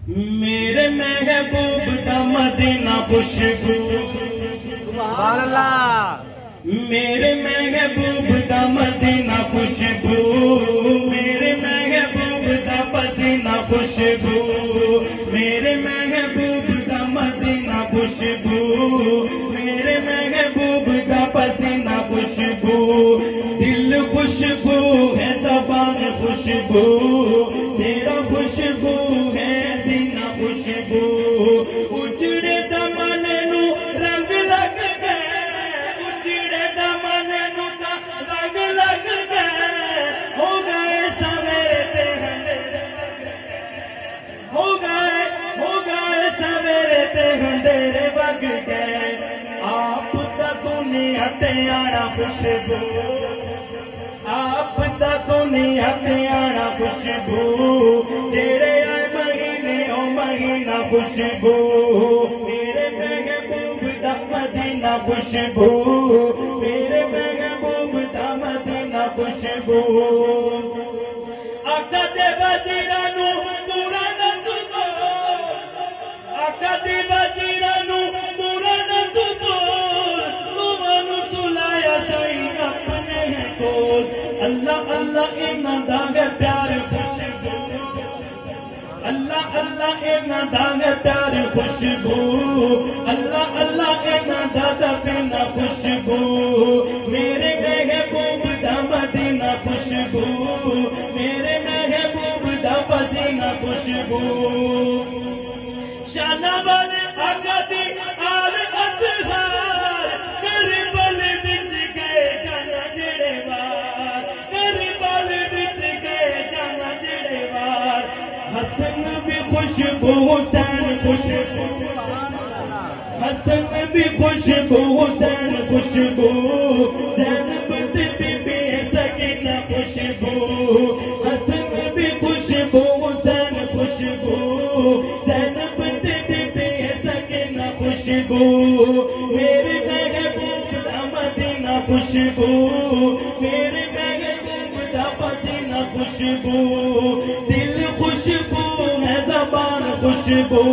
میرے محبوب دا مدینہ خوشبو سبحان اللہ میرے محبوب دا مدینہ خوشبو میرے محبوب دا پسینہ خوشبو میرے محبوب دا مدینہ خوشبو میرے محبوب دا پسینہ خوشبو دل خوشبو ہے زبان خوشبو تیرا خوشبو ہے سینہ خوشبو اجڑے دمن نو رنگ لگ گئے اجڑے دمن نو رنگ لگ گئے ہو گئے سویرے تے ہو گئے سویرے تے اندھیرے وگ گئے آپ دا دنیا تے آنا خوشبو آپ دا دنیا تے آنا خوشبو جیڑے آئے مہینے او مہینہ خوشبو میرے محبوب دا مدینہ خوشبو میرے محبوب دا مدینہ خوشبو آقا دے وزیرانو پورا نند دو آقا دے وزیرانو پورا نند دو تمہانو سلایا سائی اپنے کول اللہ اللہ انہاں دا گے پیار خوشبو اللہ اللہ انہاں دا گے پیار خوشبو اللہ اللہ انہاں دا دا پینا خوشبو میرے محبوب دا مدینہ خوشبو میرے محبوب دا پسینہ خوشبو شانہ والے آقا دی آل اطہار کربل بچ گئے جانا جڑے وار کربل بچ گئے جانا جڑے وار حسن بھی خوشبو حسین خوشبو حسن بھی خوشبو حسین خوشبو زینب بی بی سکینہ خوشبو حسن بھی خوشبو حسین خوشبو زینب بی بی سکینہ خوشبو میرے محبوب دا مدینہ خوشبو میرے محبوب دا پسینہ خوشبو دل خوشبو ہے زبان خوشبو